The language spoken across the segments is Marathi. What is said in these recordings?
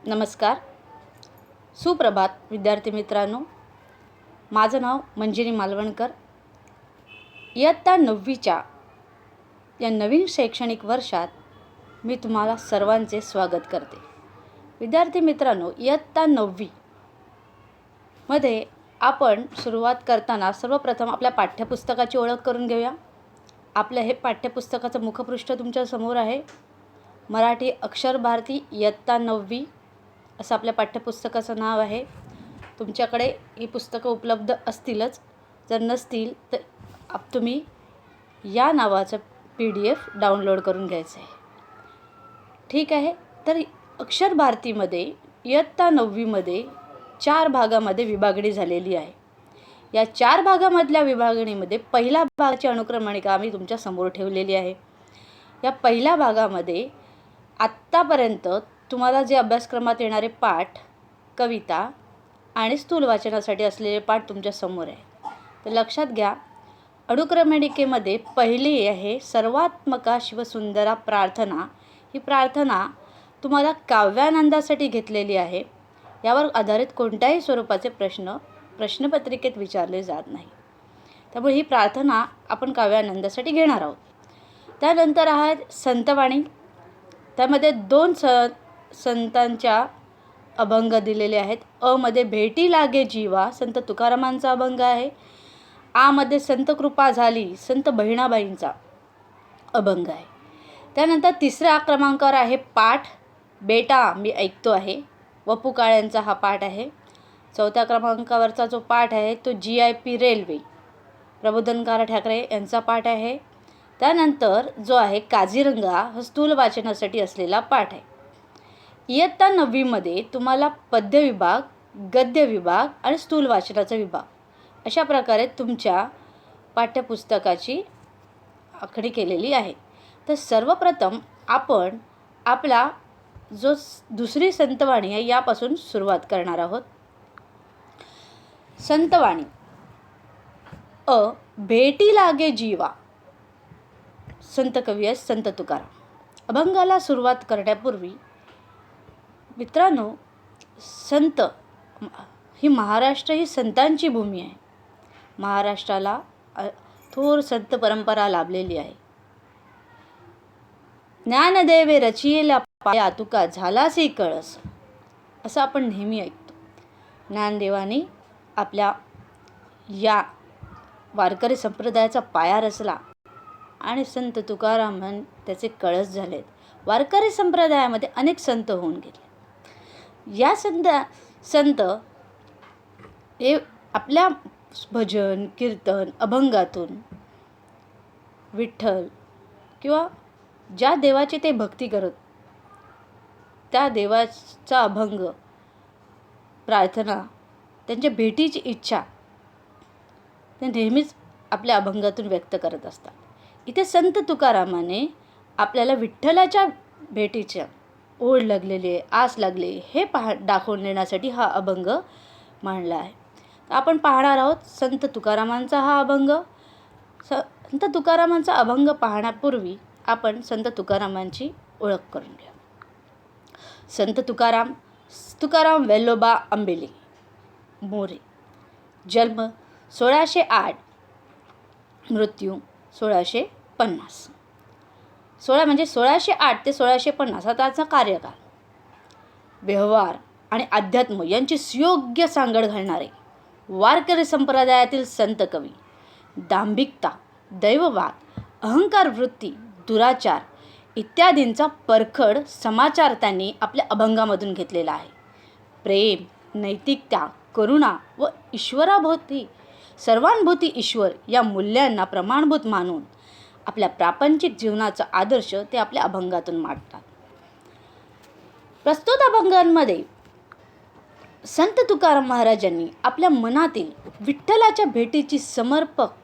नमस्कार, सुप्रभात विद्यार्थी मित्रांनो. माझं नाव मंजिरी मालवणकर. इयत्ता 9वीच्या या नवीन शैक्षणिक वर्षात मी तुम्हाला सर्वांचे स्वागत करते. विद्यार्थी मित्रांनो, इयत्ता 9वी मध्ये आपण सुरुवात करताना सर्वप्रथम आपल्या पाठ्यपुस्तकाची ओळख करून घेऊया. आपलं हे पाठ्यपुस्तकाचं मुखपृष्ठ तुमच्या समोर आहे. मराठी अक्षर भारती इयत्ता 9वी असं आपल्या पाठ्यपुस्तकाचं नाव आहे. तुमच्याकडे ही पुस्तकं उपलब्ध असतीलच. जर नसतील तर तुम्ही या नावाचं PDF डाउनलोड करून घ्यायचं आहे. ठीक आहे. तर अक्षर भारतीमध्ये इयत्ता 9वीमध्ये 4 भागामध्ये विभागणी झालेली आहे. या 4 भागामधल्या विभागणीमध्ये पहिल्या भागाची अनुक्रमणिका आम्ही तुमच्या समोर ठेवलेली आहे. या पहिल्या भागामध्ये आत्तापर्यंत तुम्हाला जे अभ्यासक्रमात येणारे पाठ, कविता आणि स्थूल वाचनासाठी असलेले पाठ तुमच्या समोर आहे. तर लक्षात घ्या, अनुक्रमणिकेमध्ये पहिली आहे सर्वात्मका शिवसुंदरा प्रार्थना. ही प्रार्थना तुम्हाला काव्यानंदासाठी घेतलेली आहे. यावर आधारित कोणत्याही स्वरूपाचे प्रश्नपत्रिकेत विचारले जात नाही. त्यामुळे ही प्रार्थना आपण काव्यानंदासाठी घेणार आहोत. त्यानंतर आहेत संतवाणी. त्यामध्ये 2 संतांच्या अभंग दिलेले आहेत. अ मध्ये भेटी लागे जीवा संत तुकारामांचा अभंग आहे. आ मध्ये संत कृपा झाली संत बहिणाबाईंचा अभंग आहे. त्यानंतर 3ऱ्या क्रमांकावर आहे पाठ बेटा मी ऐकतो आहे. वपू काळ्यांचा हा पाठ आहे. 4थ्या क्रमांकावरचा जो पाठ आहे तो GIP रेल्वे प्रबोधनकार ठाकरे यांचा पाठ आहे. त्यानंतर जो आहे काझीरंगा हा स्थूल वाचनासाठी असलेला पाठ आहे. इयत्ता 9वीमध्ये तुम्हाला पद्य विभाग, गद्य विभाग आणि स्थूल वाचनाचा विभाग अशा प्रकारे तुमच्या पाठ्यपुस्तकाची आखणी केलेली आहे. तर सर्वप्रथम आपण आपला जो दुसरी संतवाणी आहे यापासून सुरुवात करणार आहोत. संतवाणी. अ भेटी लागे जीवा. संत कवी आहे संत तुकाराम. अभंगाला सुरुवात करण्यापूर्वी मित्रांनो, संत ही महाराष्ट्र ही संतांची भूमी आहे. महाराष्ट्राला थोर संत परंपरा लाभलेली आहे. ज्ञानदेवे रचियेला पाया तुका झालासी कळस असं आपण नेहमी ऐकतो. ज्ञानदेवानी आपल्या या वारकरी संप्रदायाचा पाया रचला आणि संत तुकारामन त्याचे कळस झालेत. वारकरी संप्रदायामध्ये अनेक संत होऊन गेले. या संत हे आपल्या भजन, कीर्तन, अभंगातून विठ्ठल किंवा ज्या देवाची ते भक्ती करत त्या देवाचा अभंग, प्रार्थना, त्यांच्या भेटीची इच्छा ते नेहमीच आपल्या अभंगातून व्यक्त करत असतात. इथे संत तुकारामाने आपल्याला विठ्ठलाच्या भेटीच्या ओढ लागलेली आहे, आस लागली हे दाखवून देण्यासाठी हा अभंग मांडला आहे. आपण पाहणार आहोत संत तुकारामांचा हा अभंग. संत तुकारामांचा अभंग पाहण्यापूर्वी आपण संत तुकारामांची ओळख करून घ्या. संत तुकाराम वेल्लोबा आंबेले मोरे. जन्म 1608, मृत्यू 1650. 1608 ते 1650 हा त्याचा कार्यकाळ. व्यवहार आणि अध्यात्म यांची सुयोग्य सांगड घालणारे वारकरी संप्रदायातील संत कवी. दांभिकता, दैववाद, अहंकार वृत्ती, दुराचार इत्यादींचा परखड समाचार त्यांनी आपल्या अभंगामधून घेतलेला आहे. प्रेम, नैतिकता, करुणा व ईश्वराभोवती सर्वांभूती ईश्वर या मूल्यांना प्रमाणभूत मानून आपल्या प्रापंचिक जीवनाचा आदर्श ते आपल्या अभंगातून मांडतात. प्रस्तुत अभंगांमध्ये संत तुकाराम महाराजांनी आपल्या मनातील विठ्ठलाच्या भेटीची समर्पकता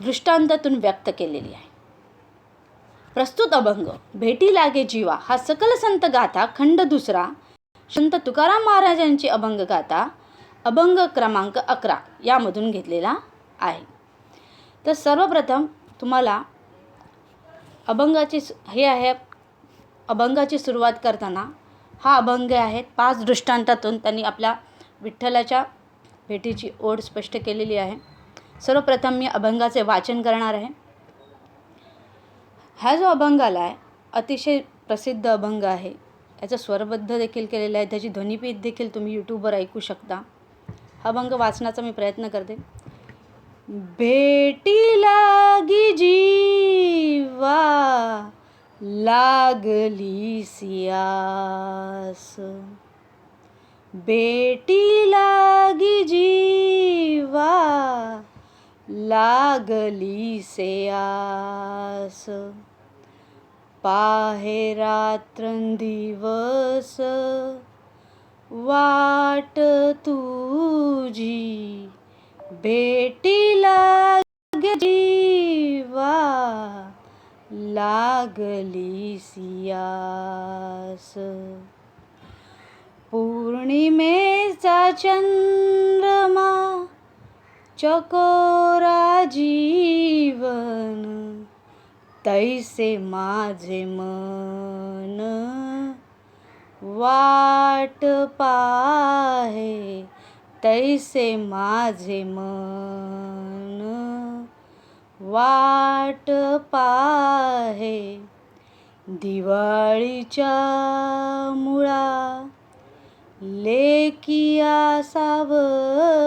दृष्टांतातून व्यक्त केलेली आहे. प्रस्तुत अभंग भेटी लागे जीवा हा सकल संत गाथा खंड 2 संत तुकाराम महाराजांची अभंग गाथा अभंग क्रमांक 11 यामधून घेतलेला आहे. तर सर्वप्रथम तुम्हाला अभंगाची सुरुवात करताना हा अभंग आहे. 5 दृष्टांतातून त्यांनी आपल्या विठ्ठलाच्या भेटीची ओढ स्पष्ट केलेली आहे. सर्वप्रथम मी अभंगाचे वाचन करणार आहे. हा जो अभंग आला आहे अतिशय प्रसिद्ध अभंग आहे. याचं स्वरबद्ध देखील केलेलं आहे. त्याची ध्वनिपीठ देखील तुम्ही यूट्यूबवर ऐकू शकता. हा अभंग वाचण्याचा मी प्रयत्न करते. भेटी लागी जीवा लागली सियास, भेटी लागी जीवा लागली सेयास, पाहे रात्रंदिवस वाट तुझी, भेटी लागे जीवा लागली सियास, पौर्णिमेचा चंद्रमा चकोरा जीवन, तैसे माझे मन वाट पाहे, तैसे माझे मन वाट पाहे, दिवाळीच्या मुळा लेकिया सावली,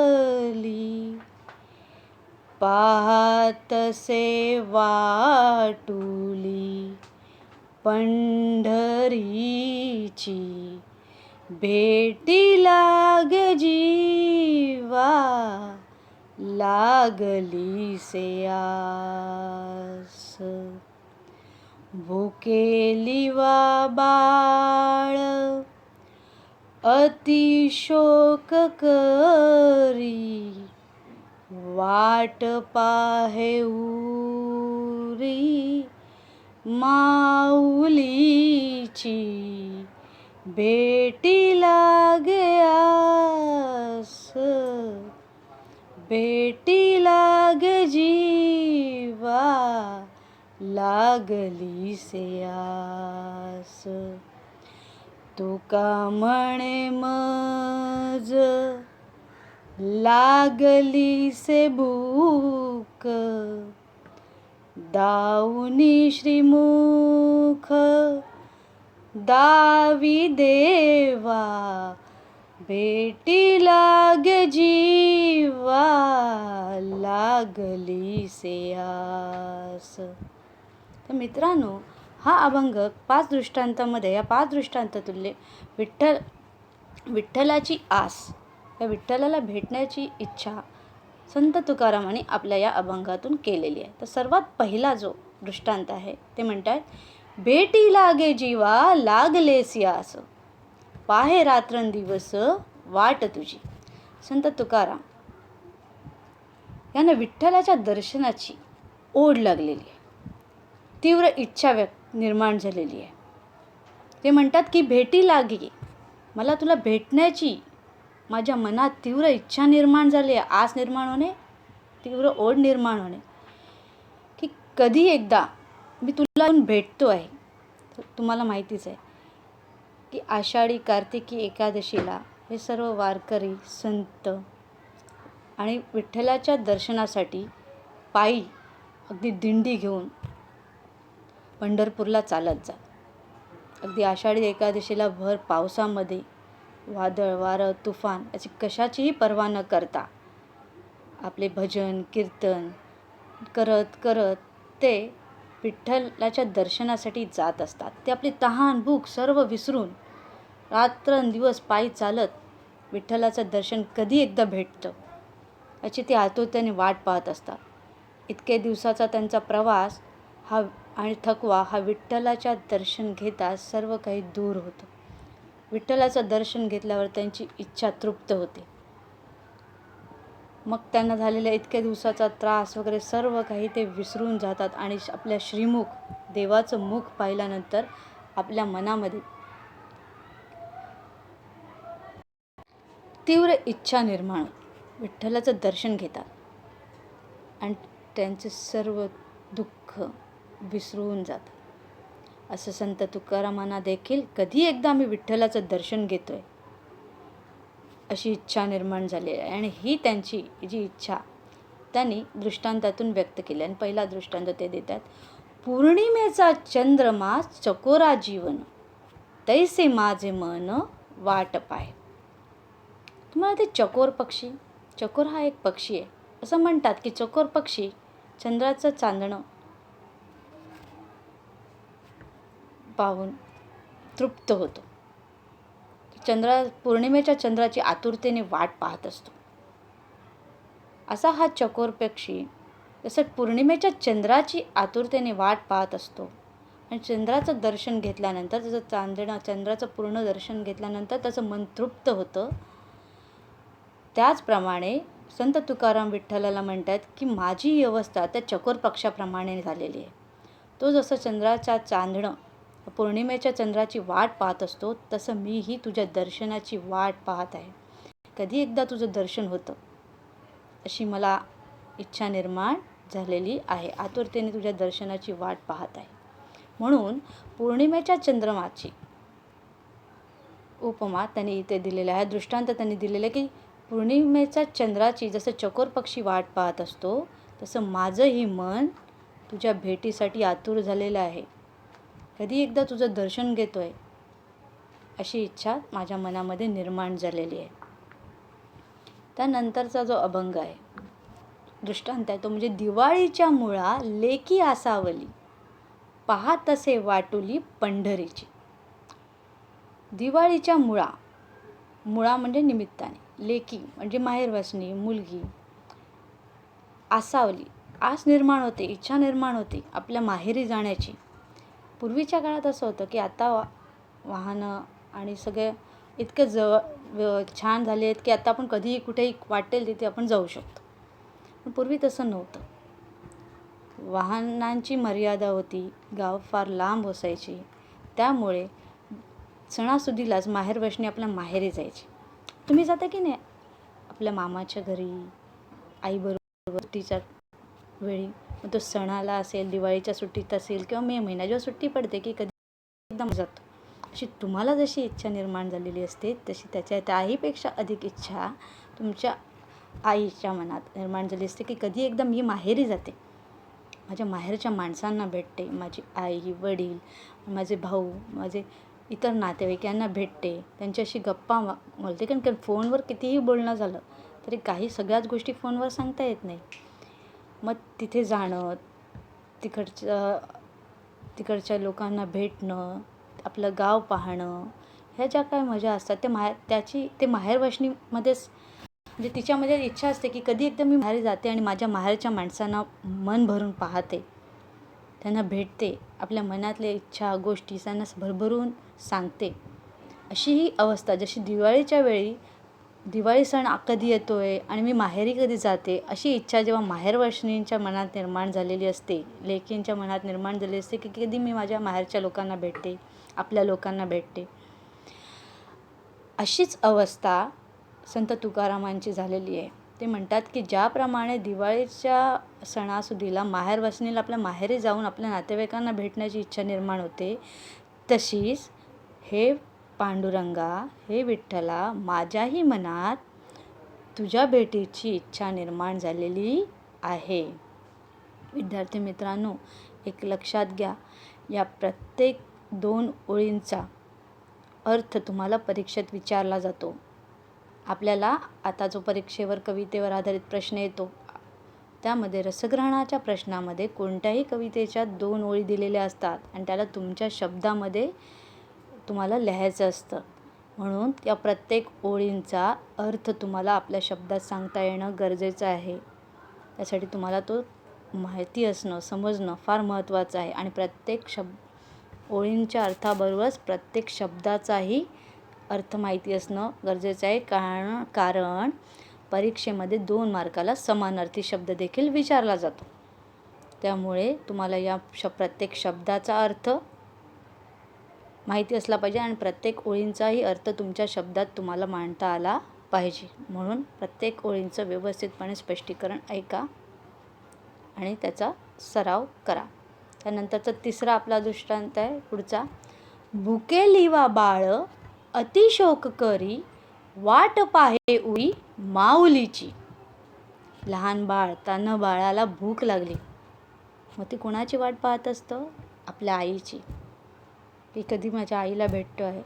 पाहतसे वाटुली पंढरीची, भेटी लागे जीवा लागली सेयास, भुकेली वा बाळ अतिशोक करी, वाट पाहे उरी माऊलीची, भेटी लागे आस, भेटी लागे जीवा लागली सेयास, तुका म्हणे मज लागली से भूक, दाऊनी श्रीमुख दावी देवा, भेटी लागे जीवा लागली सेयास. तर मित्रांनो, हा अभंग 5 दृष्टांतामध्ये, या 5 दृष्टांतातुल्य विठ्ठलाची आस, या विठ्ठलाला भेटण्याची इच्छा संत तुकारामांनी आपल्या या अभंगातून केलेली आहे. तर सर्वात पहिला जो दृष्टांत आहे ते म्हणतात, भेटी लागे जीवा लागले सियास, पाहे रात्रंदिवस वाट तुझी. संत तुकाराम यांना विठ्ठलाच्या दर्शनाची ओढ लागलेली आहे, तीव्र इच्छा निर्माण झालेली आहे. ते म्हणतात की भेटी लागे, मला तुला भेटण्याची माझ्या मनात तीव्र इच्छा निर्माण झाली आहे, आस निर्माण होणे, तीव्र ओढ निर्माण होणे, की कधी एकदा मी तुला येऊन भेटतो आहे. तर तुम्हाला माहितीच आहे की आषाढी कार्तिकी एकादशीला हे सर्व वारकरी संत आणि विठ्ठलाच्या दर्शनासाठी पायी अगदी दिंडी घेऊन पंढरपूरला चालत जात. अगदी आषाढी एकादशीला भर पावसामध्ये वादळ वारं तुफान याची कशाचीही पर्वा न करता आपले भजन कीर्तन करत करत ते विठ्ठलाच्या दर्शनासाठी जात असतात. ते आपली तहान भूक सर्व विसरून रात्रंदिवस पायी चालत विठ्ठलाचं दर्शन कधी एकदा भेटतं याची ते आतुरतेने वाट पाहत असतात. इतके दिवसाचा त्यांचा प्रवास हा आणि थकवा हा विठ्ठलाच्या दर्शन घेता सर्व काही दूर होतं. विठ्ठलाचं दर्शन घेतल्यावर त्यांची इच्छा तृप्त होते. मग त्यांना झालेल्या इतक्या दिवसाचा त्रास वगैरे सर्व काही ते विसरून जातात आणि आपल्या श्रीमुख देवाचं मुख पाहिल्यानंतर आपल्या मनामध्ये तीव्र इच्छा निर्माण होते. विठ्ठलाचं दर्शन घेतात आणि त्यांचे सर्व दुःख विसरून जातात. असं संत तुकारामांना देखील कधी एकदा मी विठ्ठलाचं दर्शन घेतोय अशी इच्छा निर्माण झाली आहे. आणि ही त्यांची जी इच्छा त्यांनी दृष्टांतातून व्यक्त केली. आणि पहिला दृष्टांत ते देतात, पौर्णिमेचा चंद्रमा चकोरा जीवन, तैसे माझे मन वाट पाय. तुम्हाला ते चकोर पक्षी, चकोर हा एक पक्षी आहे. असं म्हणतात की चकोर पक्षी चंद्राचं चांदणं पाहून तृप्त होतो. पौर्णिमेच्या चंद्राची आतुरतेने वाट पाहत असतो. असा हा चकोर पक्षी जसं पौर्णिमेच्या चंद्राची आतुरतेने वाट पाहत असतो आणि चंद्राचं दर्शन घेतल्यानंतर, चंद्राचं पूर्ण दर्शन घेतल्यानंतर त्याचं मन तृप्त होतं. त्याचप्रमाणे संत तुकाराम विठ्ठलाला म्हणतात की माझी ही अवस्था त्या चकोर पक्षाप्रमाणे झालेली आहे. तो जसं चंद्राच्या चांदणं पौर्णिमेच्या चंद्राची वाट पाहत असतो, तसं मीही तुझ्या दर्शनाची वाट पाहत आहे. कधी एकदा तुझं दर्शन होतं अशी मला इच्छा निर्माण झालेली आहे. आतुरतेने तुझ्या दर्शनाची वाट पाहत आहे. म्हणून पौर्णिमेच्या चंद्रमाची उपमा त्यांनी इथे दिलेला आहे. दृष्टांत त्यांनी दिलेला आहे की पौर्णिमेच्या चंद्राची जसं चकोर पक्षी वाट पाहत असतो, तसं माझंही मन तुझ्या भेटीसाठी आतुर झालेलं आहे. कधी एकदा तुझं दर्शन घेतोय अशी इच्छा माझ्या मनामध्ये निर्माण झालेली आहे. त्यानंतरचा जो अभंग आहे, दृष्टांत आहे, तो म्हणजे दिवाळीच्या मुळा लेकी आसावली, पहा तसे वाटुली पंढरीची. दिवाळीच्या मुळा म्हणजे निमित्ताने, लेकी म्हणजे माहेरवासनी मुलगी, आसावली आस निर्माण होते, इच्छा निर्माण होते आपल्या माहेरी जाण्याची. पूर्वीच्या काळात असं होतं की आता वाहनं आणि सगळे इतके छान झाले आहेत की आता आपण कधीही कुठेही वाटेल तिथे आपण जाऊ शकतो. पण पूर्वी तसं नव्हतं. वाहनांची मर्यादा होती, गाव फार लांब असायची. त्यामुळे सणासुदीलाच माहेरवासणी आपल्या माहेरी जायची. तुम्ही जाता की नाही आपल्या मामाच्या घरी आईबरोबर सुट्टीच्या वेळी? मग तो सणाला असेल, दिवाळीच्या सुट्टीत असेल किंवा मे महिना जेव्हा सुट्टी पडते की कधी एकदम जातो. अशी तुम्हाला जशी इच्छा निर्माण झालेली असते तशी त्याहीपेक्षा अधिक इच्छा तुमच्या आईच्या मनात निर्माण झाली असते की कधी एकदा मी माहेरी जाते, माझ्या माहेरच्या माणसांना भेटते, माझी आई वडील, माझे भाऊ, माझे इतर नातेवाईक यांना भेटते, त्यांच्याशी गप्पा बोलते. कारण फोनवर कितीही बोलणं झालं तरी काही सगळ्याच गोष्टी फोनवर सांगता येत नाही. मग तिथे जाणं, तिकडच्या लोकांना भेटणं, आपलं गाव पाहणं, ह्या ज्या काय मजा असतात ते माहेरवासणीमध्येच, म्हणजे तिच्यामध्ये इच्छा असते की कधी एकदा मी माहेरी जाते आणि माझ्या माहेरच्या माणसांना मन भरून पाहते, त्यांना भेटते, आपल्या मनातल्या इच्छा गोष्टी त्यांना भरभरून सांगते. अशी ही अवस्था, जशी दिवाळीच्या वेळी दिवाळी सण कधी येतोय आणि मी माहेरी कधी जाते अशी इच्छा जेव्हा माहेरवासणींच्या मनात निर्माण झालेली असते, लेकींच्या मनात निर्माण झालेली असते की कधी मी माझ्या माहेरच्या लोकांना भेटते, आपल्या लोकांना भेटते. अशीच अवस्था संत तुकारामांची झालेली आहे. ते म्हणतात की ज्याप्रमाणे दिवाळीच्या सणासुदीला माहेरवासणीला आपल्या माहेरी जाऊन आपल्या नातेवाईकांना भेटण्याची इच्छा निर्माण होते, तशीच हे पांडुरंगा, हे विठ्ठला, माझ्याही मनात तुझ्या भेटीची इच्छा निर्माण झालेली आहे. विद्यार्थी मित्रांनो, एक लक्षात घ्या, या प्रत्येक 2 ओळींचा अर्थ तुम्हाला परीक्षेत विचारला जातो. आपल्याला आता जो परीक्षेवर कवितेवर आधारित प्रश्न येतो त्यामध्ये रसग्रहणाच्या प्रश्नामध्ये कोणत्याही कवितेच्या 2 ओळी दिलेल्या असतात आणि त्याला तुमच्या शब्दामध्ये तुम्हाला लिहायचं असतं. म्हणून त्या प्रत्येक ओळींचा अर्थ तुम्हाला आपल्या शब्दात सांगता येणं गरजेचं आहे. त्यासाठी तुम्हाला तो माहिती असणं, समजणं फार महत्त्वाचं आहे. आणि प्रत्येक ओळींच्या अर्थाबरोबरच प्रत्येक शब्दाचाही अर्थ माहिती असणं गरजेचं आहे. कारण परीक्षेमध्ये 2 मार्काला समानार्थी शब्द देखील विचारला जातो. त्यामुळे तुम्हाला या प्रत्येक शब्दाचा अर्थ माहिती असला पाहिजे आणि प्रत्येक ओळींचाही अर्थ तुमच्या शब्दात तुम्हाला मांडता आला पाहिजे. म्हणून प्रत्येक ओळींचं व्यवस्थितपणे स्पष्टीकरण ऐका आणि त्याचा सराव करा. त्यानंतरचा तिसरा आपला दृष्टांत आहे पुढचा. भुके लिवा बाळ अतिशोक करी, वाट पाहे उई माऊलीची. लहान बाळ, त्यानं बाळाला भूक लागली. मग ती कोणाची वाट पाहत असतं? आपल्या आईची, की कधी माझ्या आईला भेटतो आहे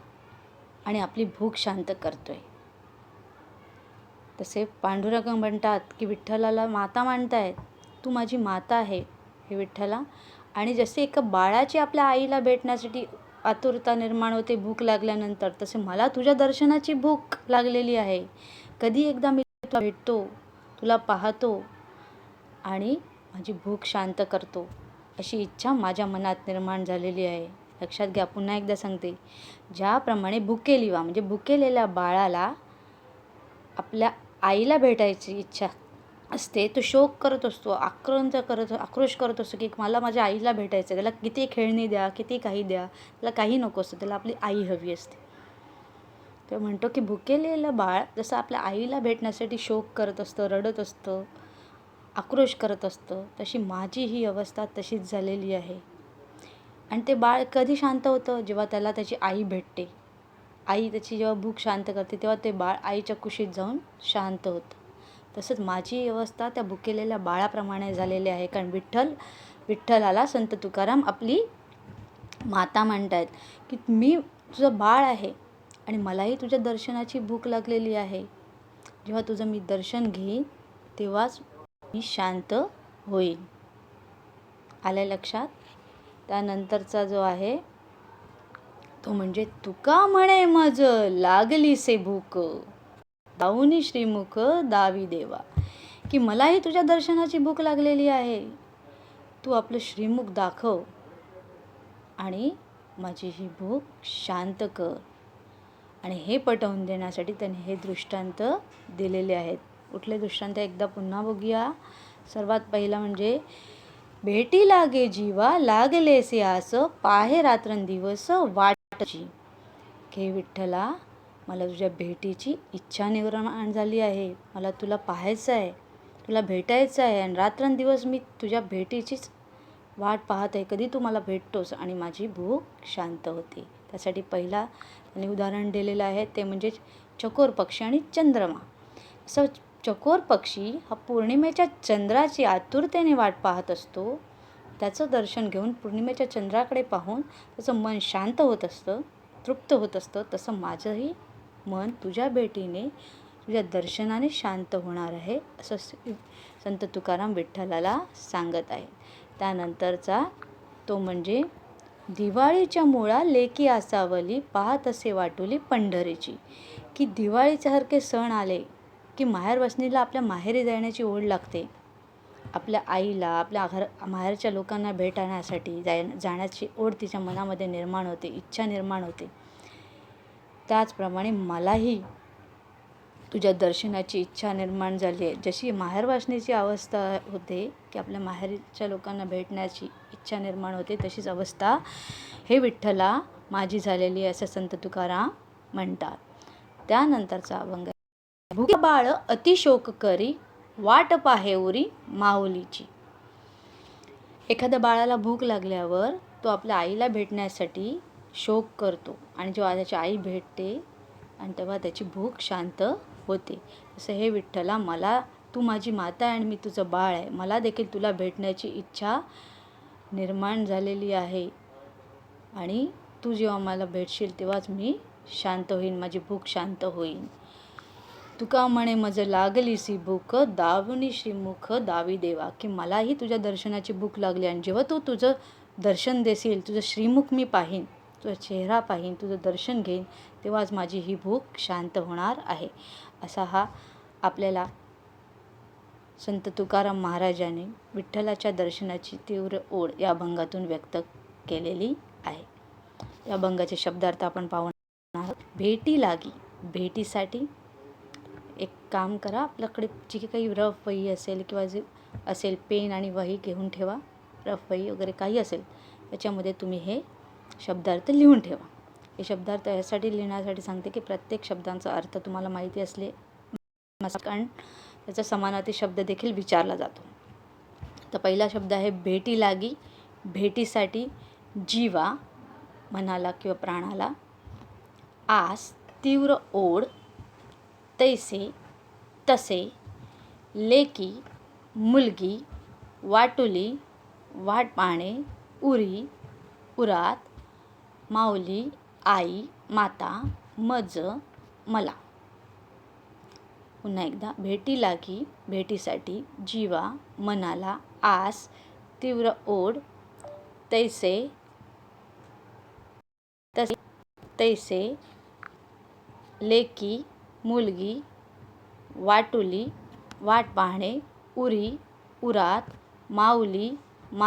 आणि आपली भूक शांत करतोय. तसे पांडुरंग म्हणतात की विठ्ठलाला माता मानतायत, तू माझी माता आहे हे विठ्ठला. आणि जसे एका बाळाची आपल्या आईला भेटण्यासाठी आतुरता निर्माण होते भूक लागल्यानंतर, तसे मला तुझ्या दर्शनाची भूक लागलेली आहे. कधी एकदा मी तुला भेटतो, तुला पाहतो आणि माझी भूक शांत करतो, अशी इच्छा माझ्या मनात निर्माण झालेली आहे. लक्षात घ्या, पुन्हा एकदा सांगते. ज्याप्रमाणे भुकेलिवा म्हणजे भुकेलेल्या बाळाला आपल्या आईला भेटायची इच्छा असते, तो शोक करत असतो, आक्रोश करत असतो की मला माझ्या आईला भेटायचं. त्याला किती खेळणी द्या, किती काही द्या, त्याला काही नको असतं, त्याला आपली आई हवी असते. तो म्हणतो की भुकेलेलं बाळ जसं आपल्या आईला भेटण्यासाठी शोक करत असतं, रडत असतं, आक्रोश करत असतं, तशी माझी ही अवस्था तशीच झालेली आहे. आणि ते बाळ कधी शांत होतं? जेव्हा त्याला त्याची आई भेटते. आई त्याची जेव्हा भूक शांत करते, तेव्हा ते बाळ आईच्या कुशीत जाऊन शांत होतं. तसंच माझी अवस्था त्या भुकेलेल्या बाळाप्रमाणे झालेली आहे. कारण विठ्ठलाला संत तुकाराम आपली माता म्हणतायत की मी तुझं बाळ आहे आणि मलाही तुझ्या दर्शनाची भूक लागलेली आहे. जेव्हा तुझं मी दर्शन घेईन तेव्हाच मी शांत होईन. आलं लक्षात? त्यानंतरचा जो आहे तो म्हणजे तुका म्हणे मज लागलीसे भूक, दाऊनी श्रीमुख दावी देवा. की मलाही तुझ्या दर्शनाची भूक लागलेली आहे, तू आपलं श्रीमुख दाखव आणि माझी ही भूक शांत कर. आणि हे पटवून देण्यासाठी त्याने हे दृष्टांत दिलेले आहेत. कुठले दृष्टांत एकदा पुन्हा बघूया. सर्वात पहिला म्हणजे भेटी लागे जीवा लागलेसे आस, पाहे रात्रंदिवस वाटची. हे विठ्ठला, मला तुझ्या भेटीची इच्छा निर्माण झाली आहे. मला तुला पाहायचं आहे, तुला भेटायचं आहे आणि रात्रंदिवस मी तुझ्या भेटीचीच वाट पाहत आहे. कधी तू मला भेटतोस आणि माझी भूक शांत होते. त्यासाठी पहिला त्यांनी उदाहरण दिलेलं आहे ते म्हणजे चकोर पक्षी आणि चंद्रमा. असं चकोर पक्षी हा पौर्णिमेच्या चंद्राची आतुरतेने वाट पाहत असतो. त्याचं दर्शन घेऊन पौर्णिमेच्या चंद्राकडे पाहून त्याचं मन शांत होत असतं, तृप्त होत असतं. तसं माझंही मन तुझ्या भेटीने, तुझ्या दर्शनाने शांत होणार आहे, असं संत तुकाराम विठ्ठलाला सांगत आहे. त्यानंतरचा तो म्हणजे दिवाळीच्या मुळा लेकी असावली, पाहत असे वाटुली पंढरीची. की दिवाळीसारखे सण आले की माहेरवासनीला आपल्या माहेरी जाण्याची ओढ लागते. आपल्या आईला, आपल्या माहेरच्या लोकांना भेटण्यासाठी जाण्याची ओढ तिच्या मनामध्ये निर्माण होते, इच्छा निर्माण होते. त्याचप्रमाणे मलाही तुझ्या दर्शनाची इच्छा निर्माण झाली आहे. जशी माहेरवासनीची अवस्था होते की आपल्या माहेरच्या लोकांना भेटण्याची इच्छा निर्माण होते, तशीच अवस्था हे विठ्ठला माझी झालेली आहे, असं संत तुकाराम म्हणतात. त्यानंतरचा अभंग, भुके बाळ अतिशोक करी, वाट पाहे उरी माऊलीची. एखाद्या बाळाला भूक लागल्यावर तो आपल्या आईला भेटण्यासाठी शोक करतो आणि जेव्हा त्याची आई भेटते आणि तेव्हा त्याची भूक शांत होते. तसं हे विठ्ठला, मला तू माझी माता आहे आणि मी तुझं बाळ आहे. मला देखील तुला भेटण्याची इच्छा निर्माण झालेली आहे आणि तू जेव्हा मला भेटशील तेव्हाच मी शांत होईन, माझी भूक शांत होईन. तुका म्हणे मज लागलीसी भूक, दावुनी श्रीमुख दावी देवा. की मलाही तुझ्या दर्शनाची भूक लागली आणि जेव्हा तू तुझं दर्शन देशील, तुझं श्रीमुख मी पाहीन, तुझा चेहरा पाहीन, तुझं दर्शन घेईन, तेव्हाच माझी ही भूक शांत होणार आहे. असा हा आपल्याला संत तुकाराम महाराजांनी विठ्ठलाच्या दर्शनाची तीव्र ओढ या अभंगातून व्यक्त केलेली आहे. या अभंगाचे शब्दार्थ आपण पाहणार आहोत. भेटी लागी, भेटीसाठी एक काम करा, आपल्याकडे जी काही रफ वही असेल किंवा जे असेल पेन आणि वही घेऊन ठेवा. रफ वही वगैरे काही असेल त्याच्यामध्ये तुम्ही हे शब्दार्थ लिहून ठेवा. हे शब्दार्थ यासाठी लिहिण्यासाठी सांगते की प्रत्येक शब्दांचा अर्थ तुम्हाला माहिती असले, कारण त्याचा समानार्थी शब्द देखील विचारला जातो. तर पहिला शब्द आहे भेटी लागी. भेटीसाठी जीवा मनाला किंवा प्राणाला, आस तीव्र ओढ, तैसे तसे, लेकी मुलगी, वाटुली वाट पाहणे, उरी उरात, माऊली आई माता, मज मला. पुन्हा एकदा, भेटी लागी भेटीसाठी जीवा मनाला, आस तीव्र ओढ, तैसे तसे तैसे, लेकी मुलगी, वाटुली वाट पाहणे, उरी उरात, माऊली